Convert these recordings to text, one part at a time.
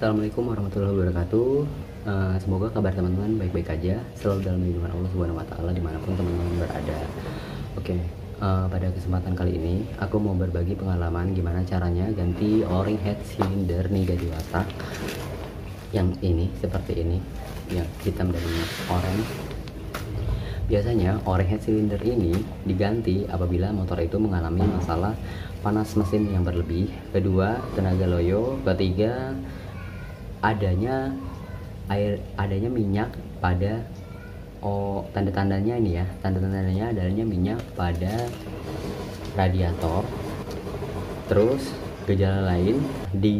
Assalamualaikum warahmatullahi wabarakatuh. Semoga kabar teman-teman baik-baik aja, selalu dalam lindungan Allah Subhanahu wa Ta'ala dimanapun teman-teman berada. Oke, pada kesempatan kali ini aku mau berbagi pengalaman gimana caranya ganti o-ring head cylinder Niga Dewata yang ini, seperti ini, yang hitam dan oranye. Biasanya o-ring head cylinder ini diganti apabila motor itu mengalami masalah panas mesin yang berlebih, kedua tenaga loyo, ketiga adanya minyak pada tanda-tandanya ini ya, tanda-tandanya adanya minyak pada radiator. Terus gejala lain di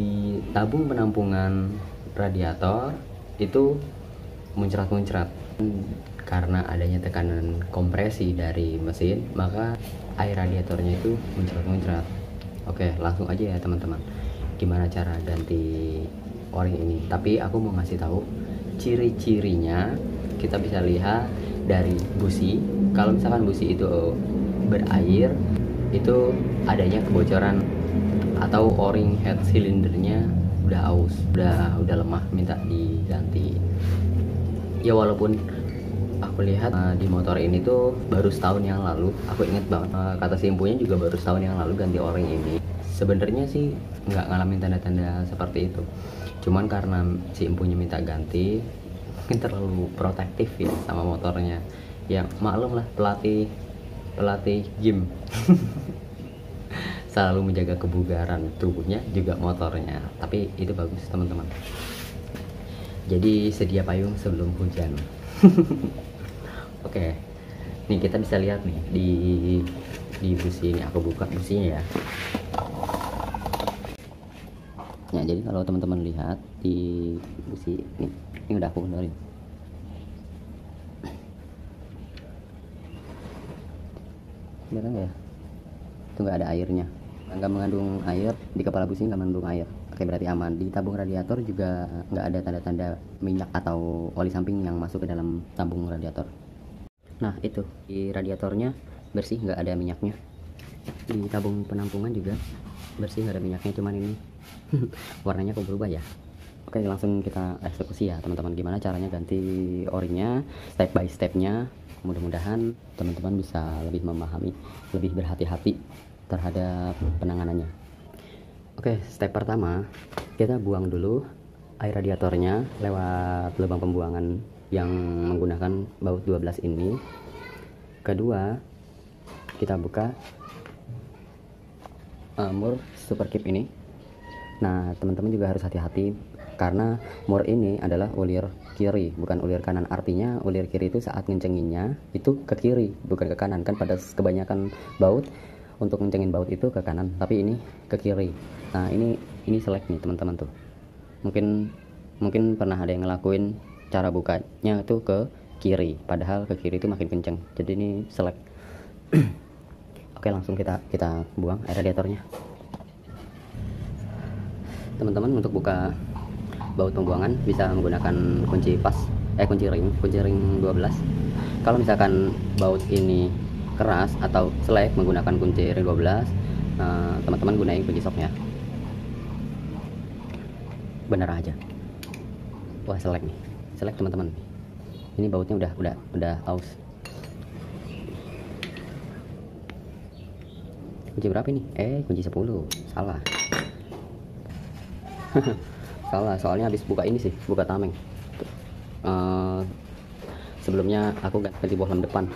tabung penampungan radiator itu muncrat-muncrat karena adanya tekanan kompresi dari mesin, maka air radiatornya itu muncrat-muncrat. Oke, langsung aja ya teman-teman, gimana cara ganti o-ring ini. Tapi aku mau ngasih tahu ciri-cirinya. Kita bisa lihat dari busi. Kalau misalkan busi itu berair, itu adanya kebocoran atau o-ring head silindernya udah aus, udah lemah, minta diganti. Ya walaupun aku lihat di motor ini tuh baru setahun yang lalu, aku inget banget kata si empunya juga baru setahun yang lalu ganti o-ring ini. Sebenarnya sih nggak ngalamin tanda-tanda seperti itu, cuman karena si empunya minta ganti, mungkin terlalu protektif ya sama motornya. Ya maklum lah, pelatih gym selalu menjaga kebugaran tubuhnya juga motornya. Tapi itu bagus teman-teman, jadi sedia payung sebelum hujan. Oke, nih kita bisa lihat nih di busi ini. Aku buka businya ya. Ya, jadi kalau teman-teman lihat di busi ini udah aku benerin. Bener nggak ya? Itu nggak ada airnya, nggak mengandung air di kepala busi, nggak mengandung air. Oke, berarti aman. Di tabung radiator juga nggak ada tanda-tanda minyak atau oli samping yang masuk ke dalam tabung radiator. Nah itu di radiatornya bersih, nggak ada minyaknya. Di tabung penampungan juga bersih, nggak ada minyaknya, cuman ini warnanya kok berubah ya. Oke, langsung kita eksekusi ya teman-teman, gimana caranya ganti o-ringnya, step by stepnya. Mudah-mudahan teman-teman bisa lebih memahami, lebih berhati-hati terhadap penanganannya. Oke, step pertama, kita buang dulu air radiatornya lewat lubang pembuangan yang menggunakan baut 12 ini. Kedua, kita buka mur super keep ini. Nah teman-teman juga harus hati-hati karena mur ini adalah ulir kiri, bukan ulir kanan. Artinya ulir kiri itu saat ngencenginnya itu ke kiri, bukan ke kanan. Kan pada kebanyakan baut untuk ngencengin baut itu ke kanan, tapi ini ke kiri. Nah ini selek nih teman-teman tuh. Mungkin pernah ada yang ngelakuin cara bukanya itu ke kiri, padahal ke kiri itu makin kenceng. Jadi ini selek. Oke, langsung kita buang air radiatornya. Teman-teman untuk buka baut pembuangan bisa menggunakan kunci ring 12. Kalau misalkan baut ini keras atau selek, menggunakan kunci ring 12, teman-teman gunain kunci soknya. Bener aja. Wah, selek nih, selek teman-teman. Ini bautnya udah aus. Kunci berapa ini? Kunci 10. Salah. Salah, soalnya habis buka ini sih, buka tameng. Sebelumnya aku ganti bohlam depan.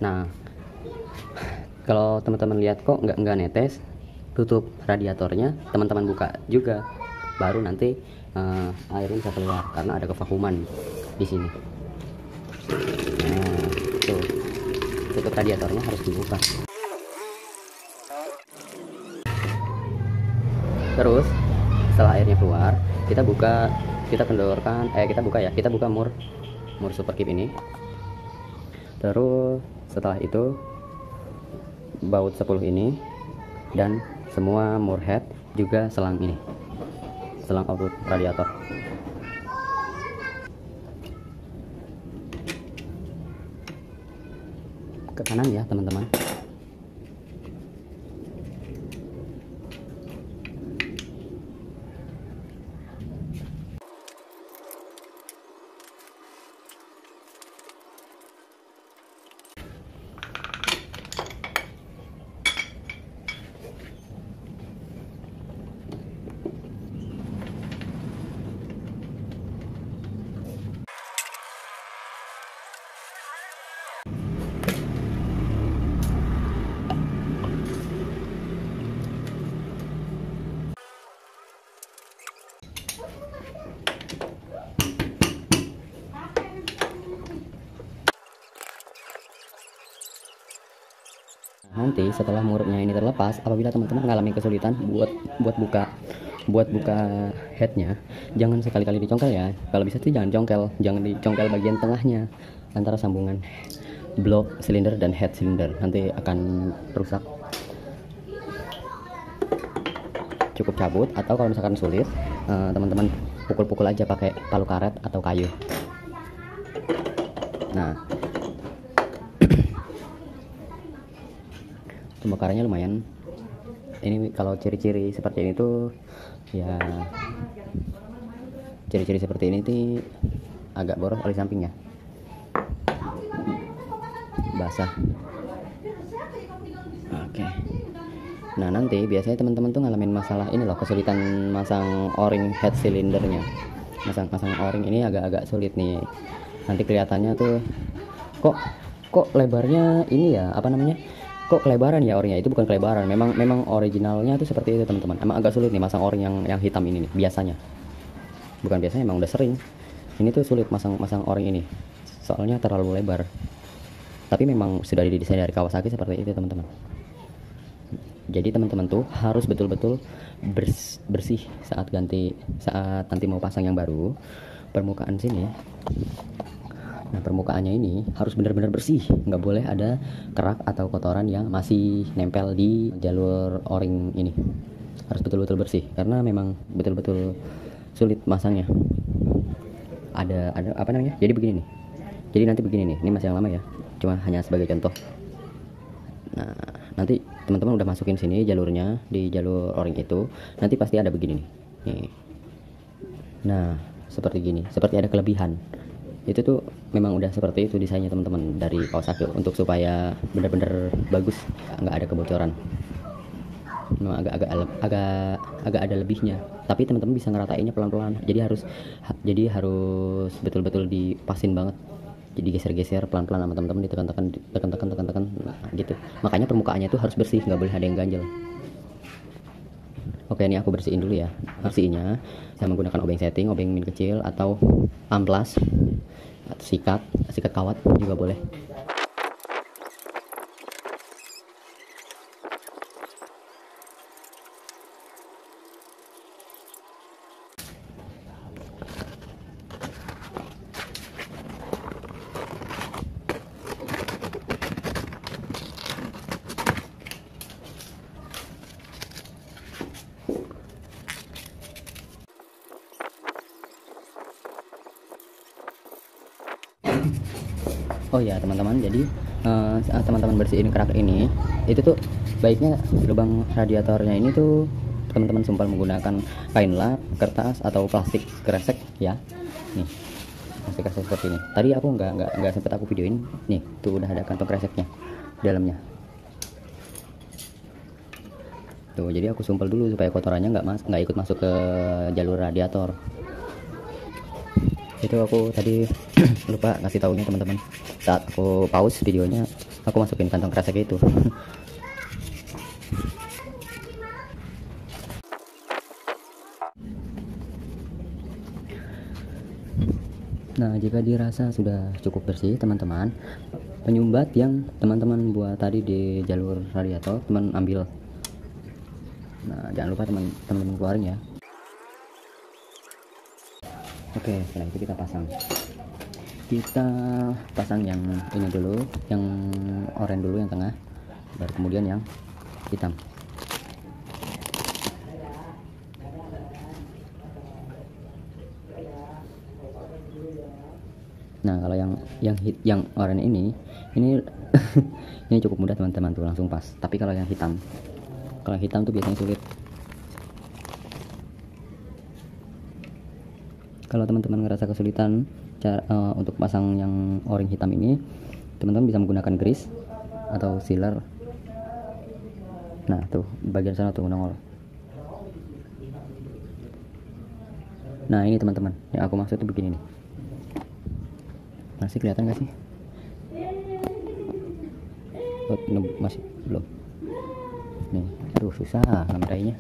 Nah Kalau teman-teman lihat kok nggak netes, tutup radiatornya, teman-teman buka juga, baru nanti airnya bisa keluar karena ada kevakuman di sini. Nah, tuh, tutup radiatornya harus dibuka. Terus setelah airnya keluar, kita buka, kita kendorkan, kita buka mur super keep ini. Terus setelah itu baut 10 ini dan semua mur head juga selang ini, selang output radiator. Ke kanan ya teman-teman. Nanti setelah murnya ini terlepas, apabila teman-teman mengalami kesulitan buat buka headnya, jangan sekali-kali dicongkel ya. Kalau bisa sih jangan dicongkel bagian tengahnya antara sambungan blok silinder dan head silinder, nanti akan rusak. Cukup cabut, atau kalau misalkan sulit, teman-teman pukul-pukul aja pakai palu karet atau kayu. Nah, pembakarannya lumayan. Ini kalau ciri-ciri seperti ini tuh ya, ciri-ciri seperti ini tuh agak boros oli sampingnya, basah. Oke. Nah, nanti biasanya teman-teman tuh ngalamin masalah ini loh, kesulitan masang o-ring head silindernya. Masang o-ring ini agak-agak sulit nih. Nanti kelihatannya tuh kok lebarnya ini ya, apa namanya? Kok kelebaran ya o-ringnya? Itu bukan kelebaran, memang originalnya tuh seperti itu teman-teman. Emang agak sulit nih masang o-ring yang hitam ini nih biasanya. Bukan biasanya, emang udah sering. Ini tuh sulit masang o-ring ini. Soalnya terlalu lebar. Tapi memang sudah didesain dari Kawasaki seperti itu teman-teman. Jadi teman-teman tuh harus betul-betul bersih saat nanti mau pasang yang baru. Permukaan sini, nah permukaannya ini harus benar-benar bersih, nggak boleh ada kerak atau kotoran yang masih nempel di jalur o-ring ini. Harus betul-betul bersih karena memang betul-betul sulit masangnya. Ada apa namanya? Jadi begini nih. Jadi nanti begini nih. Ini masih yang lama ya. Cuma hanya sebagai contoh. Nah, nanti teman-teman udah masukin sini jalurnya, di jalur o-ring itu, nanti pasti ada begini nih. Nih. Nah, seperti gini, seperti ada kelebihan. Itu tuh memang udah seperti itu desainnya teman-teman dari Kawasaki, untuk supaya benar-benar bagus, nggak ada kebocoran. Memang agak ada lebihnya, tapi teman-teman bisa ngeratainnya pelan-pelan. Jadi harus betul-betul dipasin banget. Jadi geser-geser pelan-pelan sama teman-teman, ditekan-tekan, nah, gitu. Makanya permukaannya itu harus bersih, nggak boleh ada yang ganjel. Oke, ini aku bersihin dulu ya. Bersihinnya saya menggunakan obeng setting, obeng min kecil, atau amplas, atau sikat kawat juga boleh. Oh ya teman-teman, jadi saat teman-teman bersihin kerak ini, itu tuh baiknya lubang radiatornya ini tuh teman-teman sumpal menggunakan kain lap, kertas, atau plastik kresek ya. Nih, plastik kresek seperti ini. Tadi aku nggak sempet aku videoin. Nih, tuh udah ada kantong kreseknya dalamnya. Tuh, jadi aku sumpel dulu supaya kotorannya nggak ikut masuk ke jalur radiator. Itu aku tadi lupa ngasih taunya teman-teman. Saat aku pause videonya, aku masukin kantong kresek itu. Nah, jika dirasa sudah cukup bersih teman-teman, penyumbat yang teman-teman buat tadi di jalur radiator teman ambil. Nah, jangan lupa teman-teman keluarin ya. Oke, setelah itu kita pasang yang ini dulu, yang oranye dulu, yang tengah, baru kemudian yang hitam. Nah, kalau yang oranye ini ini cukup mudah teman-teman, tuh langsung pas. Tapi kalau yang hitam tuh biasanya sulit. Kalau teman-teman ngerasa kesulitan untuk pasang yang oranye hitam ini, teman-teman bisa menggunakan grease atau sealer. Nah, tuh bagian sana tuh nongol. Nah, ini teman-teman, yang aku maksud tuh begini nih. Masih kelihatan gak sih? Oh, masih belum. Nih, aduh susah ngambilnya.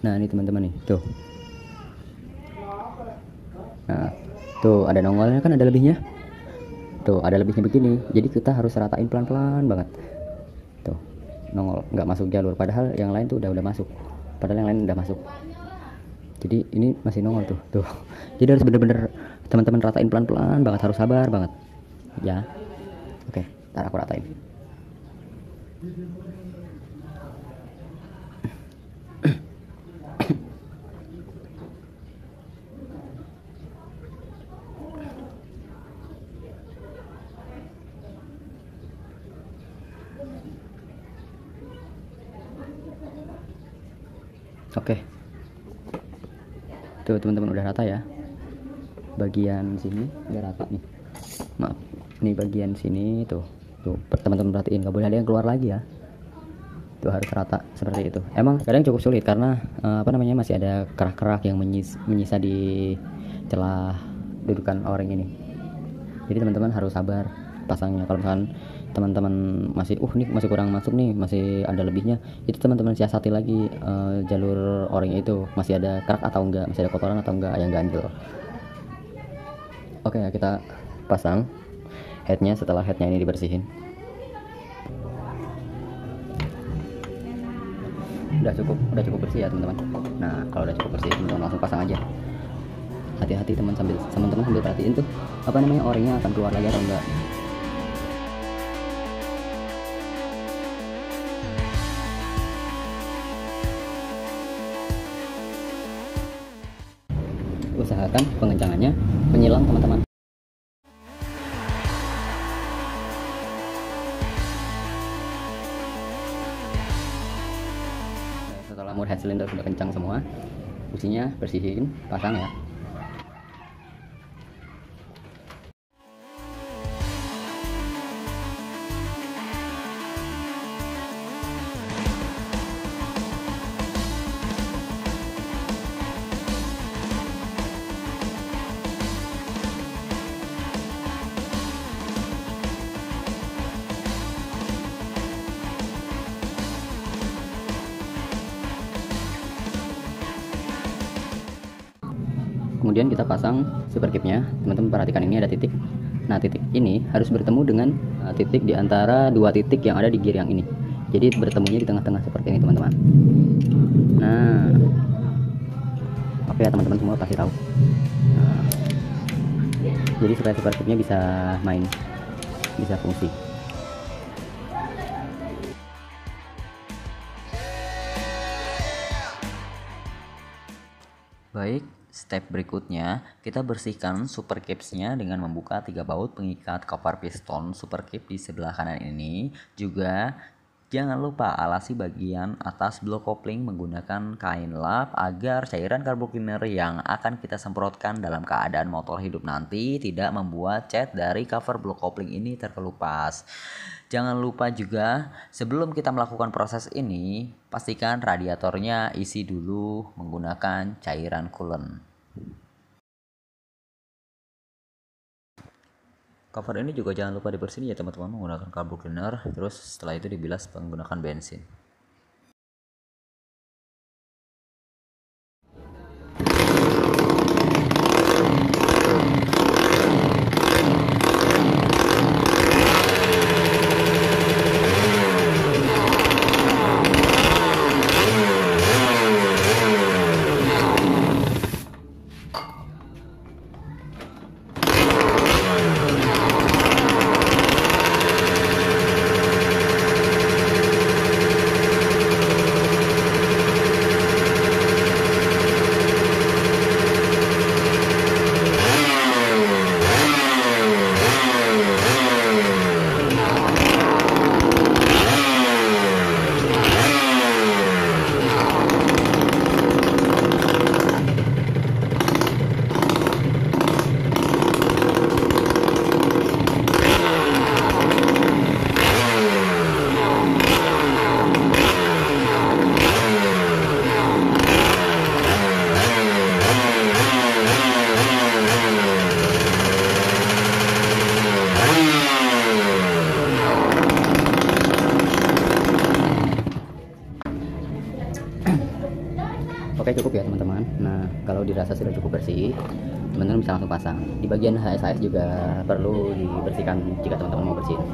Nah, ini teman-teman nih, tuh. Nah, tuh ada nongolnya kan, ada lebihnya. Tuh, ada lebihnya begini. Jadi kita harus ratain pelan-pelan banget. Tuh, nongol, nggak masuk jalur. Padahal yang lain tuh udah masuk. Jadi ini masih nongol tuh. Jadi harus bener-bener teman-teman ratain pelan-pelan banget, harus sabar banget. Ya. Oke, ntar aku ratain. Oke. Tuh teman-teman udah rata ya. Bagian sini udah rata nih. Maaf. Nih bagian sini tuh teman-teman perhatiin, nggak boleh ada yang keluar lagi ya. Tuh harus rata seperti itu. Emang kadang cukup sulit karena masih ada kerak-kerak yang menyisa di celah dudukan o-ring ini. Jadi teman-teman harus sabar pasangnya. Kalau misalkan teman-teman nih masih kurang masuk nih, masih ada lebihnya, itu teman-teman siasati lagi jalur o-ring itu masih ada kerak atau enggak, masih ada kotoran atau enggak yang ganjel. Oke, kita pasang headnya setelah headnya ini dibersihin. Udah cukup bersih ya teman-teman. Nah, kalau udah cukup bersih, teman-teman langsung pasang aja. Hati-hati teman-teman sambil perhatiin tuh o-ringnya akan keluar lagi atau enggak. Usahakan pengencangannya menyilang teman-teman. Setelah mur head cylinder sudah kencang semua, businya bersihin, pasang ya. Kemudian kita pasang super kipnya. Teman-teman perhatikan, ini ada titik. Nah, titik ini harus bertemu dengan titik di antara dua titik yang ada di gear yang ini. Jadi bertemunya di tengah-tengah seperti ini teman-teman. Nah, oke ya teman-teman semua pasti tahu. Nah, jadi supaya super kipnya bisa fungsi. Baik, step berikutnya kita bersihkan super capsnya dengan membuka 3 baut pengikat cover piston super cap di sebelah kanan ini. Juga jangan lupa alasi bagian atas blok kopling menggunakan kain lap agar cairan carbo cleaner yang akan kita semprotkan dalam keadaan motor hidup nanti tidak membuat cat dari cover blok kopling ini terkelupas. Jangan lupa juga sebelum kita melakukan proses ini, pastikan radiatornya isi dulu menggunakan cairan coolant. Cover ini juga jangan lupa dibersihin ya teman-teman menggunakan carbo cleaner, terus setelah itu dibilas menggunakan bensin. kalau dirasa sudah cukup bersih, teman-teman bisa langsung pasang. Di bagian HSAS juga perlu dibersihkan jika teman-teman mau bersihin.